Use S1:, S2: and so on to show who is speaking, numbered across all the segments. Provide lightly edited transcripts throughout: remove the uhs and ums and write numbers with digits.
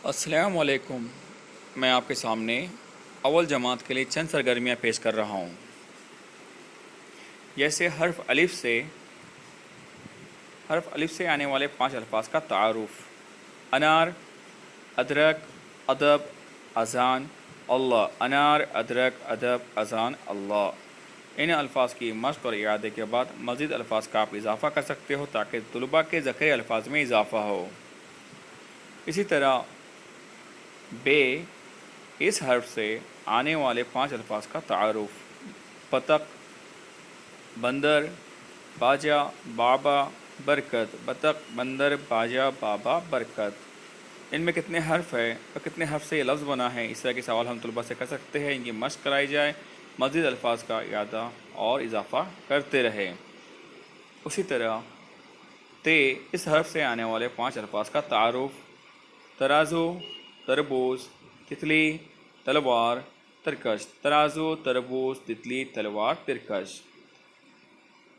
S1: السلام علیکم۔ میں آپ کے سامنے اول جماعت کے لیے چند سرگرمیاں پیش کر رہا ہوں، جیسے حرف الف سے آنے والے 5 الفاظ کا تعارف: انار، ادرک، ادب، اذان، اللہ۔ انار، ادرک، ادب، اذان، اللہ۔ ان الفاظ کی مشق اور اعادے کے بعد مزید الفاظ کا آپ اضافہ کر سکتے ہو تاکہ طلباء کے ذخیرہ الفاظ میں اضافہ ہو۔ اسی طرح بے، اس حرف سے آنے والے 5 الفاظ کا تعارف: بطخ، بندر، باجا، بابا، برکت۔ بطخ، بندر، باجا، بابا، برکت۔ ان میں کتنے حرف ہیں اور کتنے حرف سے یہ لفظ بنا ہے، اس طرح کے سوال ہم طلباء سے کر سکتے ہیں۔ ان کی مشق کرائی جائے، مزید الفاظ کا اعادہ اور اضافہ کرتے رہے۔ اسی طرح تے، اس حرف سے آنے والے 5 الفاظ کا تعارف: ترازو، تربوز، تتلی، تلوار، ترکش۔ ترازو، تربوز، تتلی، تلوار، ترکش۔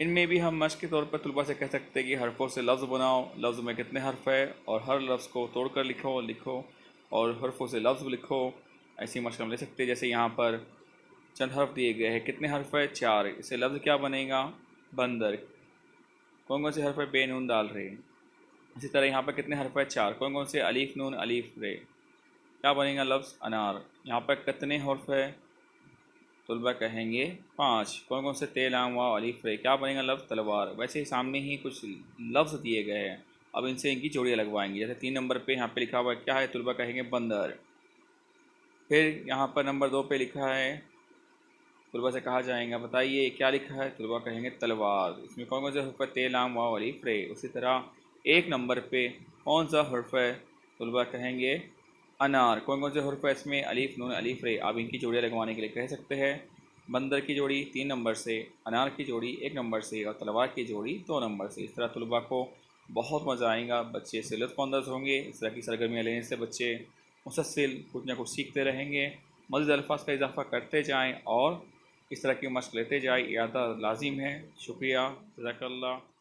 S1: ان میں بھی ہم مشق کے طور پر طلباء سے کہہ سکتے ہیں کہ حرفوں سے لفظ بناؤ، لفظ میں کتنے حرف ہے اور ہر لفظ کو توڑ کر لکھو اور حرفوں سے لفظ لکھو۔ ایسی مشق ہم لے سکتے ہیں، جیسے یہاں پر چند حرف دیے گئے ہیں، کتنے حرف ہے؟ 4۔ اس سے لفظ کیا بنے گا؟ بندر۔ کون کون سے حرف ہے؟ بے، نون، دال، رے۔ اسی طرح یہاں پر کتنے حرف ہے؟ 4۔ کون کون سے؟ الف، نون، الف، رے۔ کیا بنے گا لفظ؟ انار۔ یہاں پر کتنے حرف ہے؟ طلباء کہیں گے 5۔ کون کون سے؟ تے، لام، واو، الف، رے۔ کیا بنے گا لفظ؟ تلوار۔ ویسے ہی سامنے ہی کچھ لفظ دیے گئے ہیں، اب ان سے ان کی جوڑیاں لگوائیں گے۔ جیسے 3 نمبر پہ یہاں پہ لکھا ہوا ہے، کیا ہے؟ طلباء کہیں گے بندر۔ پھر یہاں پر نمبر 2 پہ لکھا ہے، طلباء سے کہا جائے گا بتائیے کیا لکھا ہے؟ طلباء کہیں گے تلوار۔ اس میں کون کون سے حرف ہے؟ تے، لام، واو، الف، رے۔ اسی طرح 1 نمبر پہ کون سا حرف ہے؟ طلباء کہیں گے انار۔ کون کون سے حرف ہے اس میں؟ الف، نون، الف، رے۔ آپ ان کی جوڑیاں لگوانے کے لیے کہہ سکتے ہیں۔ بندر کی جوڑی 3 نمبر سے، انار کی جوڑی 1 نمبر سے اور تلوار کی جوڑی 2 نمبر سے۔ اس طرح طلباء کو بہت مزہ آئے گا، بچے اس سے لطف اندوز ہوں گے۔ اس طرح کی سرگرمیاں لینے سے بچے مسلسل کچھ نہ کچھ سیکھتے رہیں گے، مزید الفاظ کا اضافہ کرتے جائیں اور اس طرح کی مشق لیتے جائیں۔ اعادہ لازم ہے۔ شکریہ، جزاک اللہ۔